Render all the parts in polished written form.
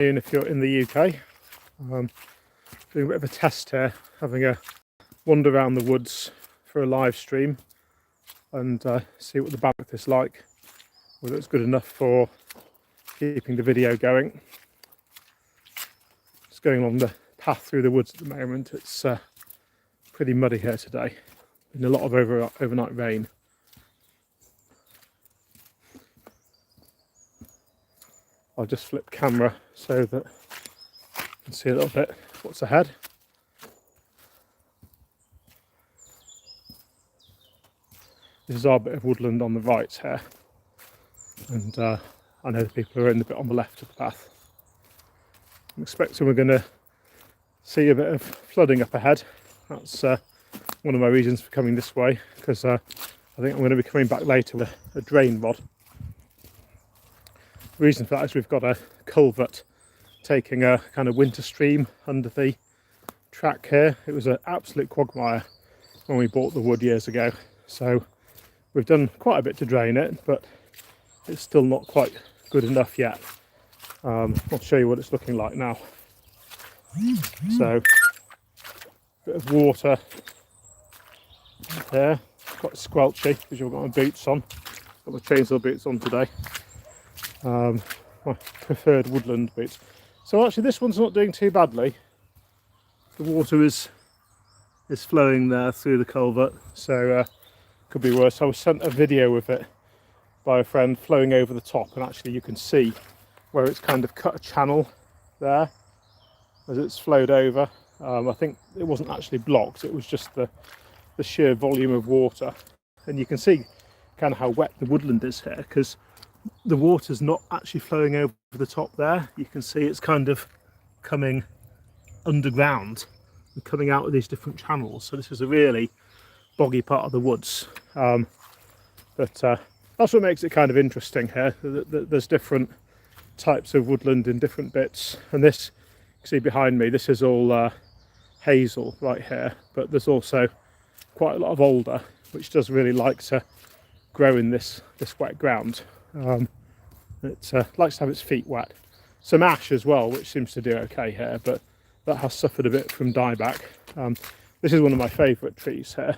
If you're in the UK, doing a bit of a test here, having a wander around the woods for a live stream and see what the bandwidth is like, whether it's good enough for keeping the video going. Just going along the path through the woods at the moment. It's pretty muddy here today, been a lot of overnight rain. I'll just flip camera so that you can see a little bit what's ahead. This is our bit of woodland on the right here, and I know the people are in the bit on the left of the path. I'm expecting we're going to see a bit of flooding up ahead. That's one of my reasons for coming this way, because I think I'm going to be coming back later with a drain rod. The reason for that is we've got a culvert taking a kind of winter stream under the track here. It was an absolute quagmire when we bought the wood years ago, so we've done quite a bit to drain it, but it's still not quite good enough yet. I'll show you what it's looking like now. So, a bit of water there, quite squelchy because you've got my boots on. Got my chainsaw boots on today. My preferred woodland boots. So actually this one's not doing too badly. The water is flowing there through the culvert, so could be worse. I was sent a video of it by a friend flowing over the top, and actually you can see where it's kind of cut a channel there as it's flowed over. I think it wasn't actually blocked, it was just the sheer volume of water, and you can see kind of how wet the woodland is here, because the water's not actually flowing over the top there. You can see it's kind of coming underground and coming out of these different channels. So this is a really boggy part of the woods, but that's what makes it kind of interesting here. There's different types of woodland in different bits, and this, you can see behind me, this is all hazel right here, but there's also quite a lot of alder, which does really like to grow in this wet ground. It likes to have its feet wet. Some ash as well, which seems to do okay here, but that has suffered a bit from dieback. This is one of my favourite trees here.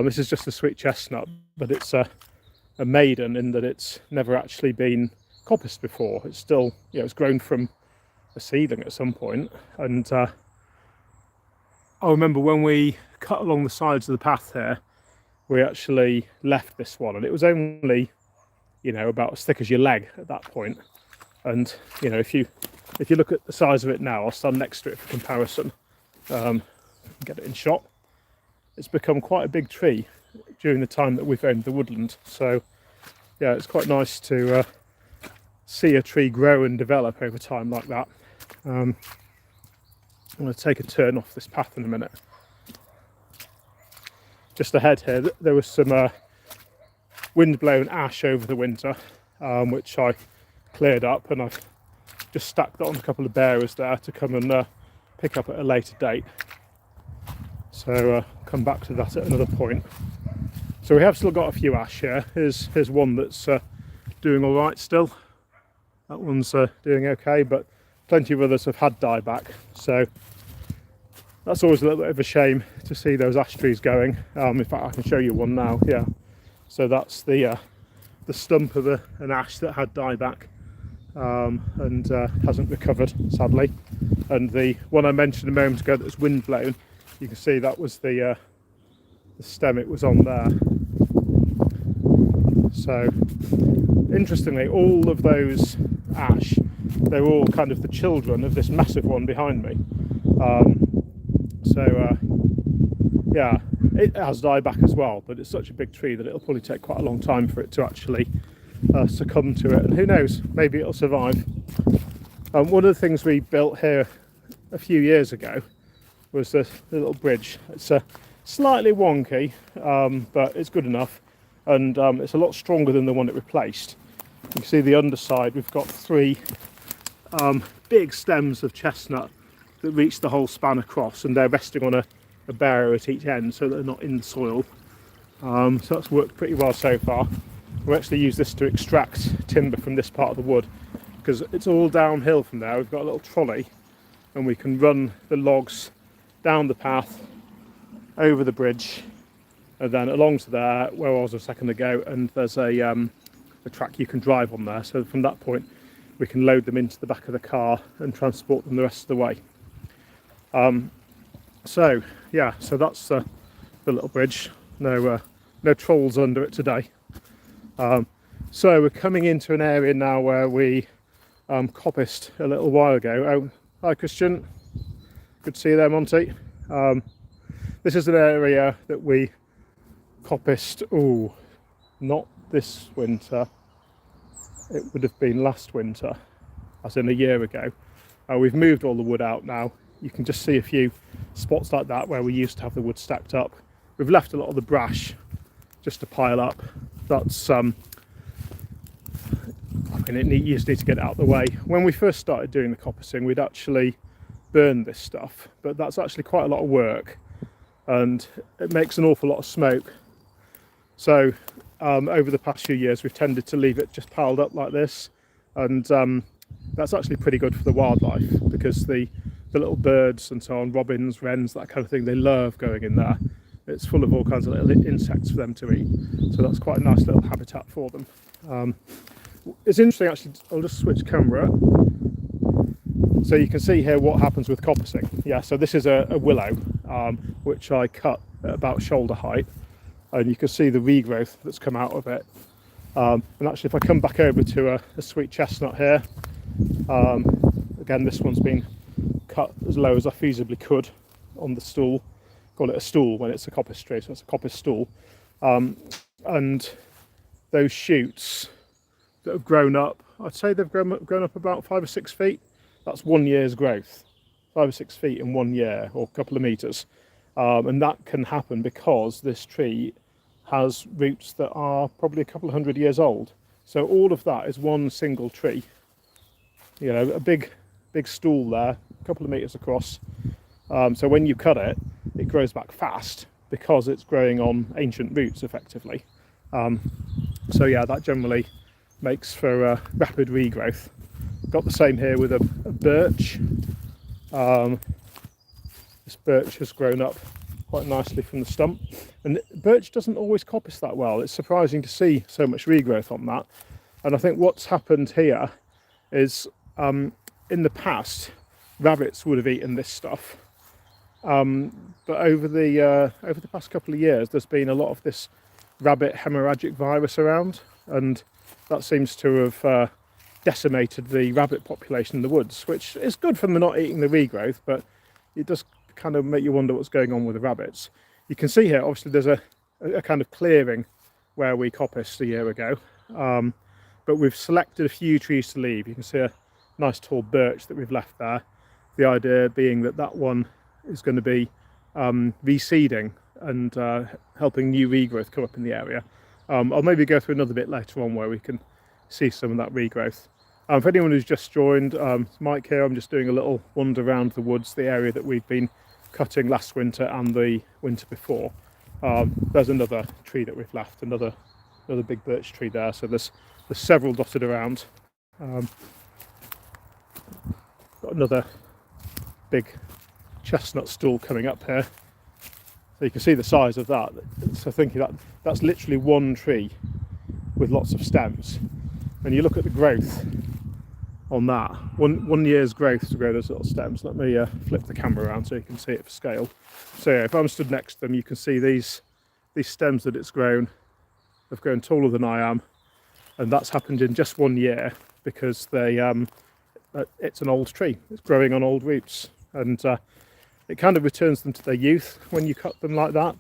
This is just a sweet chestnut, but it's a maiden in that it's never actually been coppiced before. It's still, you know, it's grown from a seedling at some point, and I remember when we cut along the sides of the path here, we actually left this one, and it was only, you know, about as thick as your leg at that point. And you know, if you look at the size of it now, I'll stand next to it for comparison, get it in shot. It's become quite a big tree during the time that we've owned the woodland. So yeah, it's quite nice to see a tree grow and develop over time like that. I'm going to take a turn off this path in a minute. Just ahead here, there was some wind-blown ash over the winter, which I cleared up, and I've just stacked that on a couple of bearers there to come and pick up at a later date. So come back to that at another point. So we have still got a few ash here. Here's one that's doing all right still. That one's doing okay, but plenty of others have had dieback. So that's always a little bit of a shame to see those ash trees going. In fact, I can show you one now. Yeah. So that's the stump of an ash that had dieback and hasn't recovered, sadly. And the one I mentioned a moment ago that was wind blown, you can see that was the stem it was on there. So interestingly, all of those ash, they're all kind of the children of this massive one behind me. Yeah, it has dieback as well, but it's such a big tree that it'll probably take quite a long time for it to actually succumb to it, and who knows, maybe it'll survive. One of the things we built here a few years ago was the little bridge. It's slightly wonky, but it's good enough, and it's a lot stronger than the one it replaced. You can see the underside, we've got three big stems of chestnut that reach the whole span across, and they're resting on a bearer at each end so that they're not in the soil. So that's worked pretty well so far. We actually use this to extract timber from this part of the wood, because it's all downhill from there. We've got a little trolley and we can run the logs down the path, over the bridge, and then along to there where I was a second ago, and there's a track you can drive on there. So from that point we can load them into the back of the car and transport them the rest of the way. So yeah, so that's the little bridge. No trolls under it today. So we're coming into an area now where we coppiced a little while ago. Oh, hi Christian, good to see you there, Monty. This is an area that we coppiced, not this winter, it would have been last winter, as in a year ago. We've moved all the wood out now. You can just see a few spots like that where we used to have the wood stacked up. We've left a lot of the brash just to pile up. That's you just need to get it out of the way. When we first started doing the coppicing, we'd actually burn this stuff, but that's actually quite a lot of work and it makes an awful lot of smoke. So over the past few years we've tended to leave it just piled up like this, and that's actually pretty good for the wildlife, because the little birds and so on, robins, wrens, that kind of thing, they love going in there. It's full of all kinds of little insects for them to eat, so that's quite a nice little habitat for them. It's interesting actually, I'll just switch camera so you can see here what happens with coppicing. Yeah, so this is a willow which I cut at about shoulder height, and you can see the regrowth that's come out of it. And actually if I come back over to a sweet chestnut here, again this one's been cut as low as I feasibly could on the stool. Call it a stool when it's a coppice tree, so it's a coppice stool. And those shoots that have grown up, I'd say they've grown up about 5 or 6 feet. That's 1 year's growth, 5 or 6 feet in 1 year, or a couple of meters. And that can happen because this tree has roots that are probably a couple of 100 years old. So all of that is one single tree. You know, a big stool there, a couple of meters across. So when you cut it, it grows back fast because it's growing on ancient roots effectively. So yeah, that generally makes for rapid regrowth. Got the same here with a birch. This birch has grown up quite nicely from the stump, and birch doesn't always coppice that well. It's surprising to see so much regrowth on that. And I think what's happened here is in the past rabbits would have eaten this stuff, but over the past couple of years there's been a lot of this rabbit hemorrhagic virus around, and that seems to have decimated the rabbit population in the woods, which is good for them not eating the regrowth, but it does kind of make you wonder what's going on with the rabbits. You can see here obviously there's a kind of clearing where we coppiced a year ago, but we've selected a few trees to leave. You can see a nice tall birch that we've left there, the idea being that that one is going to be reseeding and helping new regrowth come up in the area. I'll maybe go through another bit later on where we can see some of that regrowth. For anyone who's just joined, it's Mike here. I'm just doing a little wander around the woods, the area that we've been cutting last winter and the winter before. There's another tree that we've left, another big birch tree there, so there's several dotted around. Got another big chestnut stool coming up here, so you can see the size of that. So thinking that's literally one tree with lots of stems, and you look at the growth on that, one year's growth to grow those little stems. Let me flip the camera around so you can see it for scale. So yeah, if I'm stood next to them, you can see these stems that it's grown have grown taller than I am, and that's happened in just 1 year because it's an old tree. It's growing on old roots, and it kind of returns them to their youth when you cut them like that.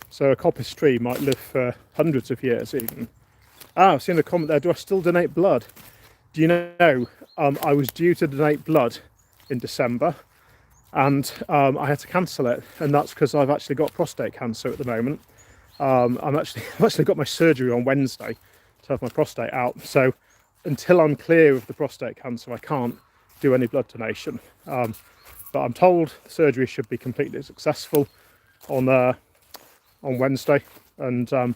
So a coppice tree might live for hundreds of years even. I've seen a comment there, do I still donate blood? Do you know, I was due to donate blood in December, and I had to cancel it, and that's because I've actually got prostate cancer at the moment. I've actually got my surgery on Wednesday to have my prostate out, so until I'm clear of the prostate cancer I can't do any blood donation. But I'm told the surgery should be completely successful on Wednesday, and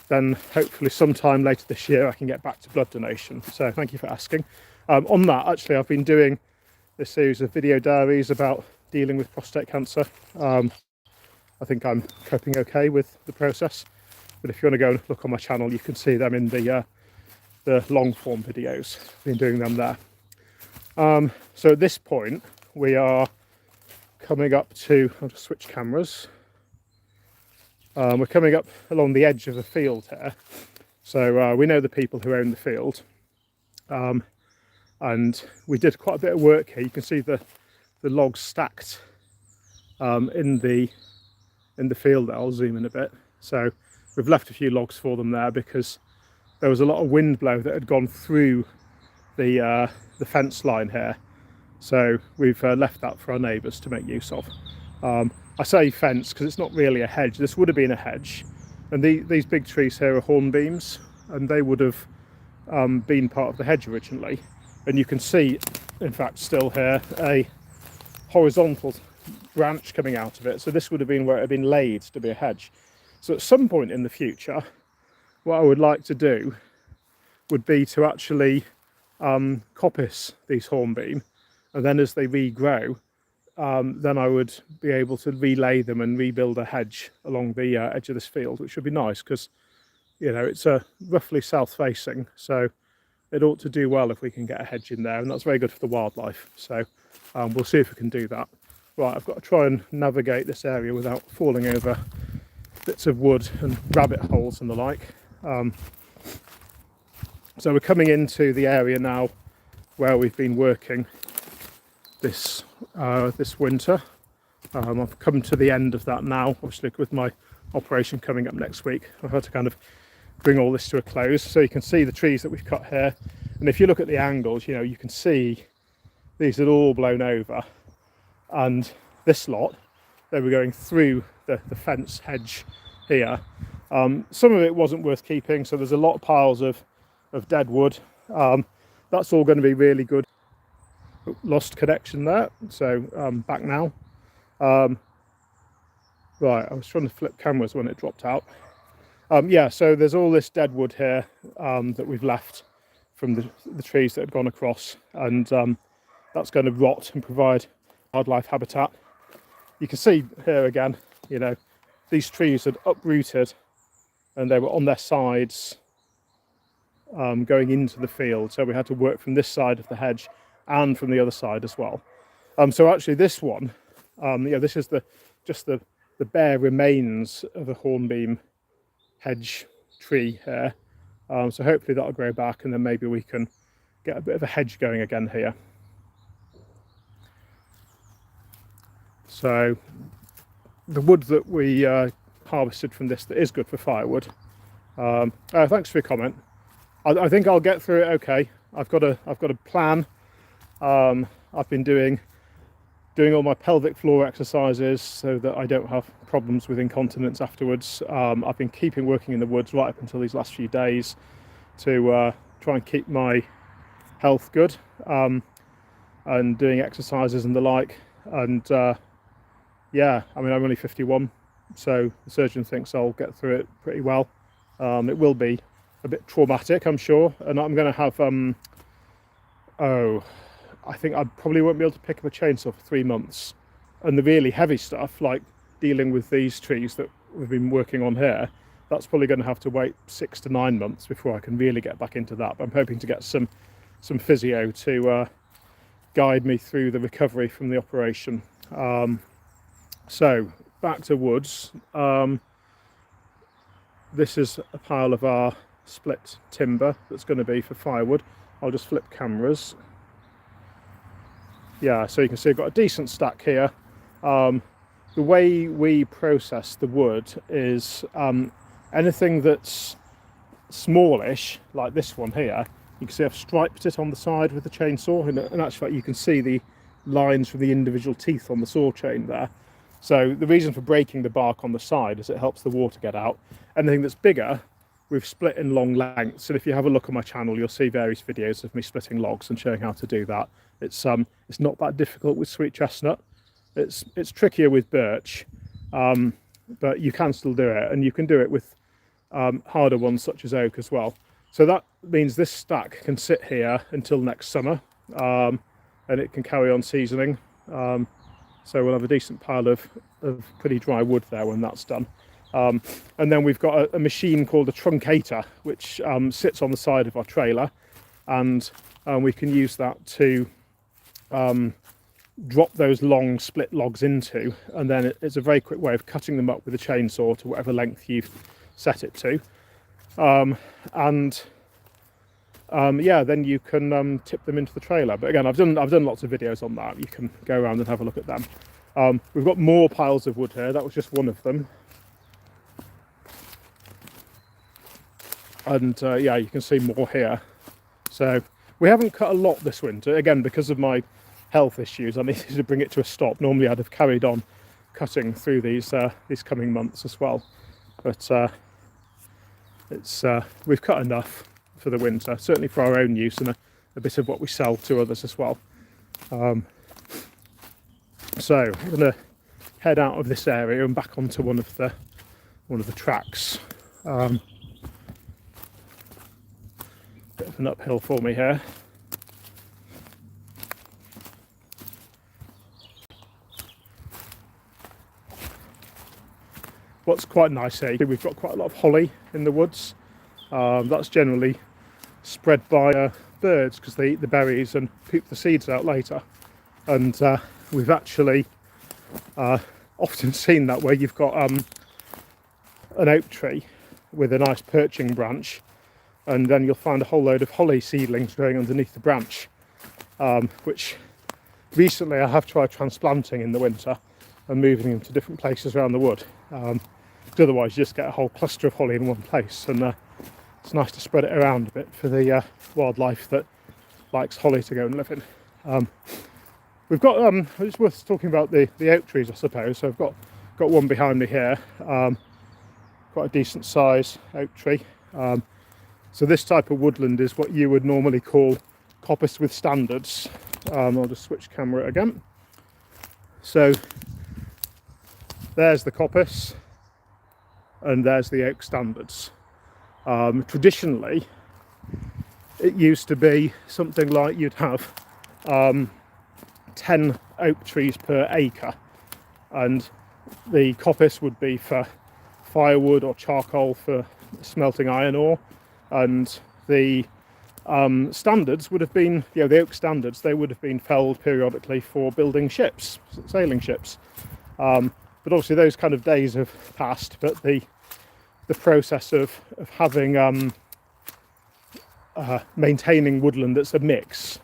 then hopefully sometime later this year I can get back to blood donation. So thank you for asking. On that, actually, I've been doing this series of video diaries about dealing with prostate cancer. I think I'm coping okay with the process, but if you want to go and look on my channel, you can see them in the long form videos. I've been doing them there. So at this point, we are coming up to, I'll just switch cameras. We're coming up along the edge of the field here. So we know the people who own the field. And we did quite a bit of work here. You can see the logs stacked in the field there. I'll zoom in a bit. So we've left a few logs for them there because there was a lot of wind blow that had gone through the fence line here. So we've left that for our neighbours to make use of. I say fence because it's not really a hedge. This would have been a hedge. And these big trees here are hornbeams, and they would have been part of the hedge originally. And you can see, in fact, still here, a horizontal branch coming out of it. So this would have been where it had been laid to be a hedge. So at some point in the future, what I would like to do would be to actually coppice these hornbeam, and then as they regrow, then I would be able to relay them and rebuild a hedge along the edge of this field, which would be nice because, you know, it's roughly south-facing, so it ought to do well if we can get a hedge in there, and that's very good for the wildlife. So we'll see if we can do that. Right, I've got to try and navigate this area without falling over bits of wood and rabbit holes and the like. So we're coming into the area now where we've been working this winter. I've come to the end of that now, obviously with my operation coming up next week. I've had to kind of bring all this to a close. So you can see the trees that we've cut here, and if you look at the angles, you know, you can see these are all blown over, and this lot, they were going through the fence hedge here. Some of it wasn't worth keeping, so there's a lot of piles of dead wood. That's all going to be really good. Lost connection there, so back now. Right, I was trying to flip cameras when it dropped out. Yeah, so there's all this dead wood here that we've left from the trees that had gone across, and that's going to rot and provide wildlife habitat. You can see here again, you know, these trees had uprooted and they were on their sides going into the field, so we had to work from this side of the hedge and from the other side as well. So actually this one, yeah, this is just the bare remains of a hornbeam hedge tree here. So hopefully that'll grow back, and then maybe we can get a bit of a hedge going again here. So the wood that we harvested from this that is good for firewood. Thanks for your comment. I think I'll get through it okay. I've got a plan. I've been doing all my pelvic floor exercises so that I don't have problems with incontinence afterwards. I've been working in the woods right up until these last few days to try and keep my health good, and doing exercises and the like. And yeah, I mean, I'm only 51, so the surgeon thinks I'll get through it pretty well. It will be a bit traumatic, I'm sure, and I'm going to have I think I probably won't be able to pick up a chainsaw for 3 months, and the really heavy stuff like dealing with these trees that we've been working on here, that's probably going to have to wait 6 to 9 months before I can really get back into that. But I'm hoping to get some physio to guide me through the recovery from the operation. So back to woods. This is a pile of our split timber that's going to be for firewood. I'll just flip cameras. Yeah, so you can see I've got a decent stack here. The way we process the wood is anything that's smallish, like this one here, you can see I've striped it on the side with the chainsaw, and in actual fact you can see the lines from the individual teeth on the saw chain there. So the reason for breaking the bark on the side is it helps the water get out. Anything that's bigger, we've split in long lengths, and if you have a look on my channel, you'll see various videos of me splitting logs and showing how to do that. It's not that difficult with sweet chestnut. It's trickier with birch, but you can still do it, and you can do it with harder ones such as oak as well. So that means this stack can sit here until next summer, and it can carry on seasoning. So we'll have a decent pile of pretty dry wood there when that's done. And then we've got a machine called a truncator, which sits on the side of our trailer, and we can use that to drop those long split logs into, and then it's a very quick way of cutting them up with a chainsaw to whatever length you've set it to. Yeah, then you can tip them into the trailer. But again, I've done lots of videos on that. You can go around and have a look at them. We've got more piles of wood here. That was just one of them. And yeah, you can see more here. So we haven't cut a lot this winter, again, because of my health issues. I needed to bring it to a stop. Normally I'd have carried on cutting through these coming months as well. But we've cut enough for the winter, certainly for our own use, and a bit of what we sell to others as well. So I'm going to head out of this area and back onto one of the tracks. Bit of an uphill for me here. What's quite nice here, we've got quite a lot of holly in the woods. That's generally spread by birds because they eat the berries and poop the seeds out later. And we've actually often seen that where you've got an oak tree with a nice perching branch, and then you'll find a whole load of holly seedlings growing underneath the branch, which recently I have tried transplanting in the winter and moving them to different places around the wood. Otherwise you just get a whole cluster of holly in one place, and it's nice to spread it around a bit for the wildlife that likes holly to go and live in. We've got, it's worth talking about the oak trees, I suppose. So I've got one behind me here, quite a decent size oak tree. So this type of woodland is what you would normally call coppice with standards. I'll just switch camera again. So there's the coppice, and there's the oak standards. Traditionally, it used to be something like you'd have 10 oak trees per acre, and the coppice would be for firewood or charcoal for smelting iron ore, and the standards would have been, the oak standards, they would have been felled periodically for building ships, sailing ships. But obviously those kind of days have passed, but the process of having maintaining woodland that's a mix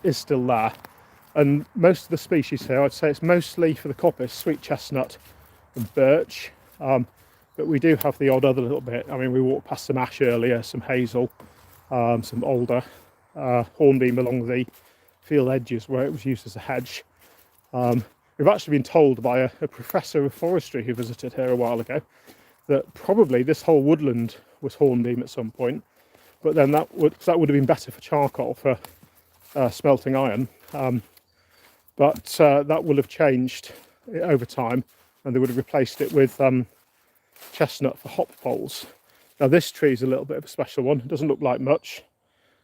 is still there. And most of the species here, I'd say it's mostly for the coppice, sweet chestnut and birch, but we do have the odd other little bit. I mean, we walked past some ash earlier, some hazel, some alder, hornbeam along the field edges where it was used as a hedge. We've actually been told by a professor of forestry who visited here a while ago that probably this whole woodland was hornbeam at some point, but then that would have been better for charcoal, for smelting iron. But that will have changed over time, and they would have replaced it with chestnut for hop poles. Now this tree is a little bit of a special one. It doesn't look like much,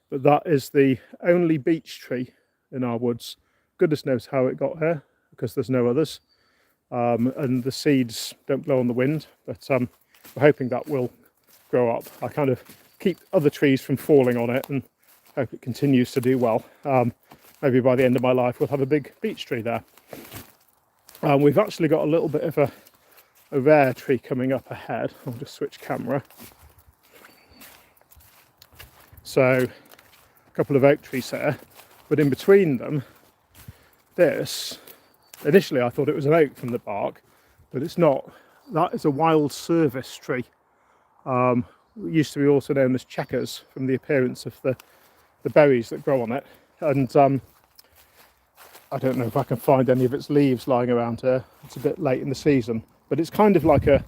but that is the only beech tree in our woods. Goodness knows how it got here, because there's no others. And the seeds don't blow on the wind, but we're hoping that will grow up. I kind of keep other trees from falling on it and hope it continues to do well. Maybe by the end of my life we'll have a big beech tree there. We've actually got a little bit of a rare tree coming up ahead. I'll just switch camera. So a couple of oak trees there, but in between them, this, initially I thought it was an oak from the bark, but it's not. That is a wild service tree. It used to be also known as checkers from the appearance of the berries that grow on it. And I don't know if I can find any of its leaves lying around here. It's a bit late in the season, but it's kind of like a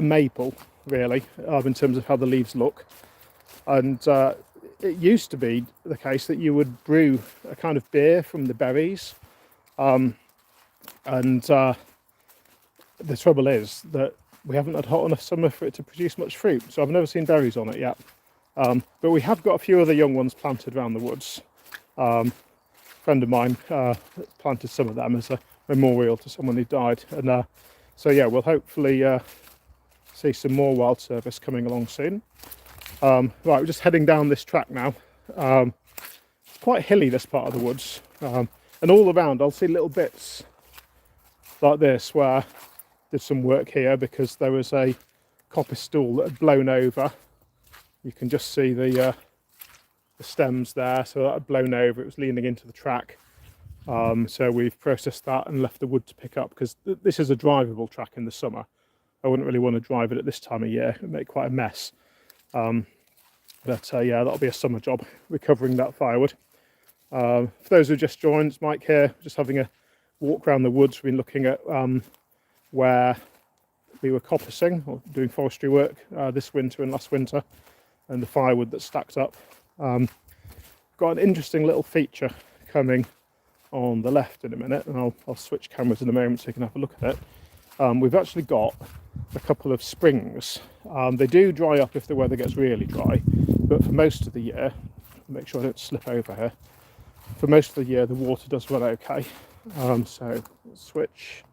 maple, really, in terms of how the leaves look. And it used to be the case that you would brew a kind of beer from the berries. And the trouble is that we haven't had hot enough summer for it to produce much fruit, so I've never seen berries on it yet. But we have got a few other young ones planted around the woods. A friend of mine planted some of them as a memorial to someone who died. And so yeah, we'll hopefully see some more wild service coming along soon. Right, we're just heading down this track now. It's quite hilly, this part of the woods. And all around I'll see little bits like this where I did some work here because there was a coppice stool that had blown over. You can just see the stems there, so that had blown over. It was leaning into the track. So we've processed that and left the wood to pick up because this is a drivable track in the summer. I wouldn't really want to drive it at this time of year. It'd make quite a mess. But yeah, that'll be a summer job, recovering that firewood. For those who just joined, it's Mike here, just having a walk around the woods. We've been looking at where we were coppicing or doing forestry work this winter and last winter, and the firewood that stacked up. Got an interesting little feature coming on the left in a minute, and I'll switch cameras in a moment so you can have a look at it. We've actually got a couple of springs. They do dry up if the weather gets really dry, but for most of the year, make sure I don't slip over here, for most of the year the water does run okay. So let's switch.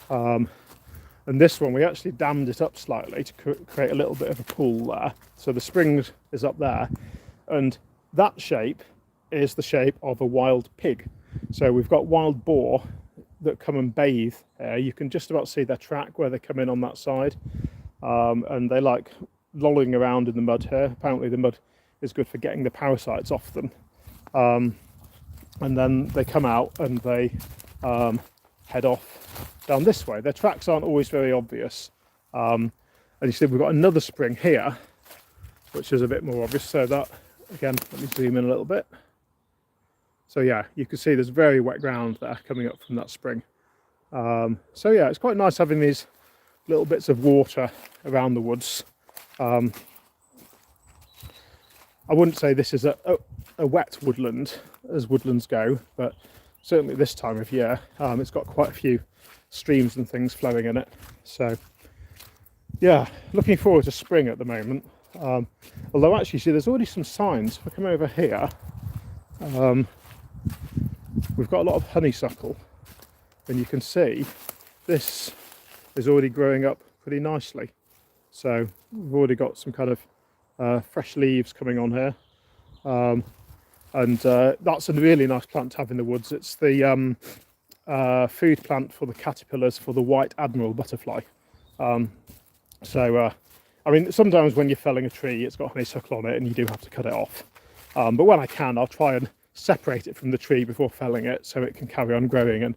And this one we actually dammed it up slightly to create a little bit of a pool there. So the spring is up there, and that shape is the shape of a wild pig. So we've got wild boar that come and bathe here. You can just about see their track where they come in on that side, and they like lolling around in the mud here. Apparently the mud is good for getting the parasites off them, and then they come out and they head off down this way. Their tracks aren't always very obvious, and you see we've got another spring here which is a bit more obvious. So that, again, let me zoom in a little bit. So yeah, you can see there's very wet ground there coming up from that spring. So yeah, it's quite nice having these little bits of water around the woods. I wouldn't say this is a wet woodland as woodlands go, but certainly this time of year it's got quite a few streams and things flowing in it. So yeah, looking forward to spring at the moment. Although actually, see, there's already some signs. If I come over here, we've got a lot of honeysuckle, and you can see this is already growing up pretty nicely. So we've already got some kind of fresh leaves coming on here, and that's a really nice plant to have in the woods. It's the food plant for the caterpillars for the white admiral butterfly. I mean, sometimes when you're felling a tree, it's got honeysuckle on it and you do have to cut it off. But when I can, I'll try and separate it from the tree before felling it so it can carry on growing and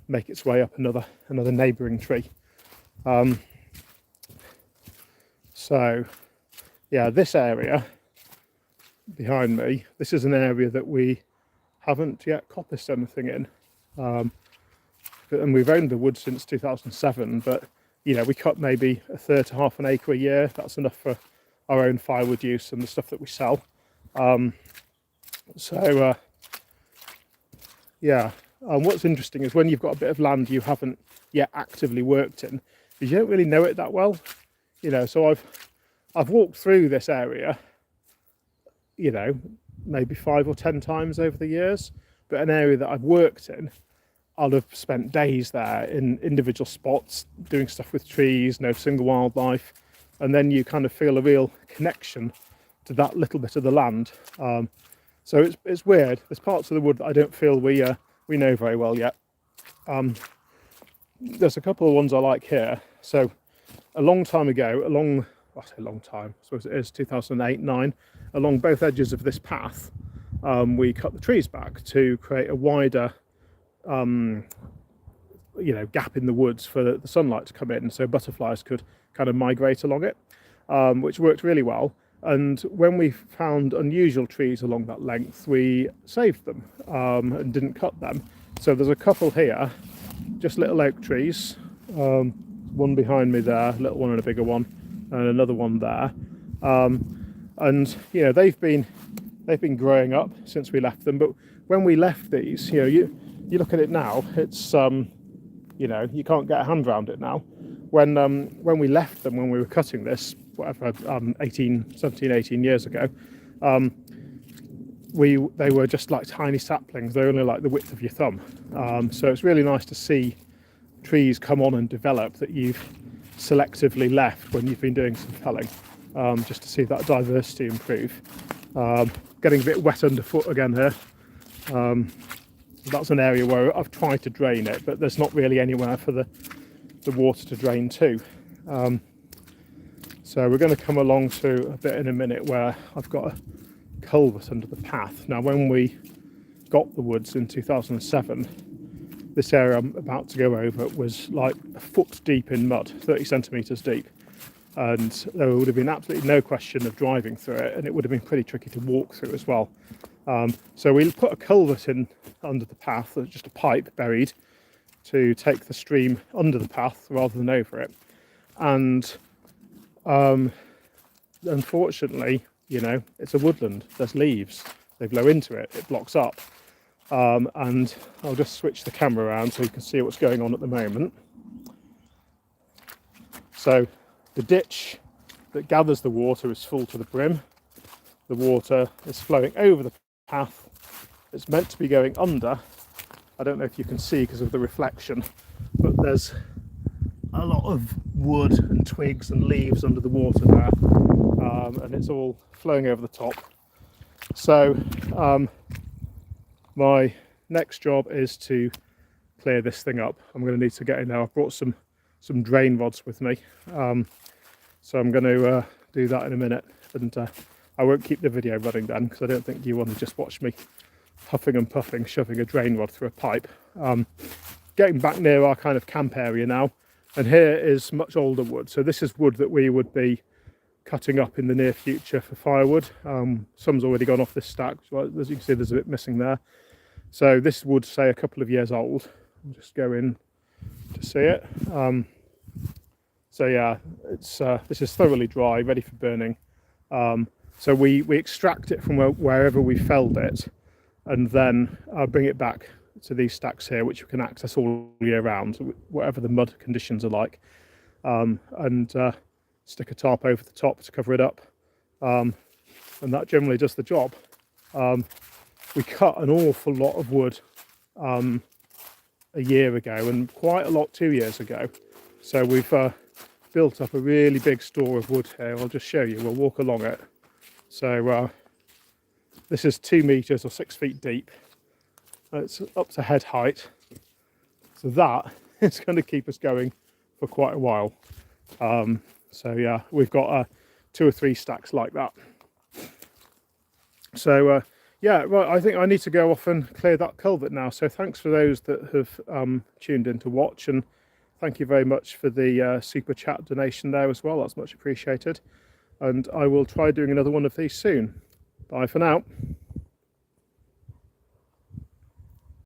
make its way up another neighbouring tree. So yeah, this area behind me, this is an area that we haven't yet coppiced anything in. And we've owned the wood since 2007, but you know, we cut maybe a third to half an acre a year. That's enough for our own firewood use and the stuff that we sell. Yeah, what's interesting is when you've got a bit of land you haven't yet actively worked in, because you don't really know it that well. You know, so I've walked through this area, you know, maybe 5 or 10 times over the years, but an area that I've worked in, I'll have spent days there in individual spots doing stuff with trees, noticing the wildlife, and then you kind of feel a real connection to that little bit of the land. So it's weird. There's parts of the wood that I don't feel we know very well yet. There's a couple of ones I like here. So a long time ago, I say a long time, I suppose it is 2008-9, along both edges of this path, we cut the trees back to create a wider you know, gap in the woods for the sunlight to come in, so butterflies could kind of migrate along it, which worked really well. And when we found unusual trees along that length, we saved them and didn't cut them. So there's a couple here, just little oak trees, one behind me there, a little one and a bigger one, and another one there. And you know, they've been growing up since we left them. But when we left these, you know, you look at it now, it's you know, you can't get a hand around it now. When we left them, when we were cutting this, whatever, 18 years ago, they were just like tiny saplings. They're only like the width of your thumb. So it's really nice to see trees come on and develop that you've selectively left when you've been doing some felling, just to see that diversity improve. Getting a bit wet underfoot again here. That's an area where I've tried to drain it, but there's not really anywhere for the water to drain to. So we're going to come along to a bit in a minute where I've got a culvert under the path. Now, when we got the woods in 2007, this area I'm about to go over was like a foot deep in mud, 30 centimetres deep, and there would have been absolutely no question of driving through it, and it would have been pretty tricky to walk through as well. So we put a culvert in under the path, there's just a pipe buried to take the stream under the path rather than over it. And unfortunately, you know, it's a woodland, there's leaves, they blow into it, it blocks up. And I'll just switch the camera around so you can see what's going on at the moment. So the ditch that gathers the water is full to the brim. The water is flowing over the path. It's meant to be going under. I don't know if you can see because of the reflection, but there's a lot of wood and twigs and leaves under the water there, and it's all flowing over the top. So my next job is to clear this thing up. I'm going to need to get in there. I've brought some drain rods with me, so I'm going to do that in a minute, and I won't keep the video running then, because I don't think you want to just watch me huffing and puffing, shoving a drain rod through a pipe. Getting back near our kind of camp area now, and here is much older wood. So this is wood that we would be cutting up in the near future for firewood. Some's already gone off this stack, so as you can see there's a bit missing there. So this wood, say a couple of years old. I'll just go in to see it. So yeah, it's this is thoroughly dry, ready for burning. So we extract it from wherever we felled it, and then bring it back to these stacks here, which we can access all year round, whatever the mud conditions are like, and stick a tarp over the top to cover it up, and that generally does the job. We cut an awful lot of wood a year ago, and quite a lot 2 years ago, so we've built up a really big store of wood here. I'll just show you, we'll walk along it. So this is 2 meters or 6 feet deep. It's up to head height, so that is going to keep us going for quite a while. So yeah, we've got 2 or 3 stacks like that. So yeah, right, I think I need to go off and clear that culvert now. So thanks for those that have tuned in to watch, and thank you very much for the super chat donation there as well. That's much appreciated, and I will try doing another one of these soon. Bye for now.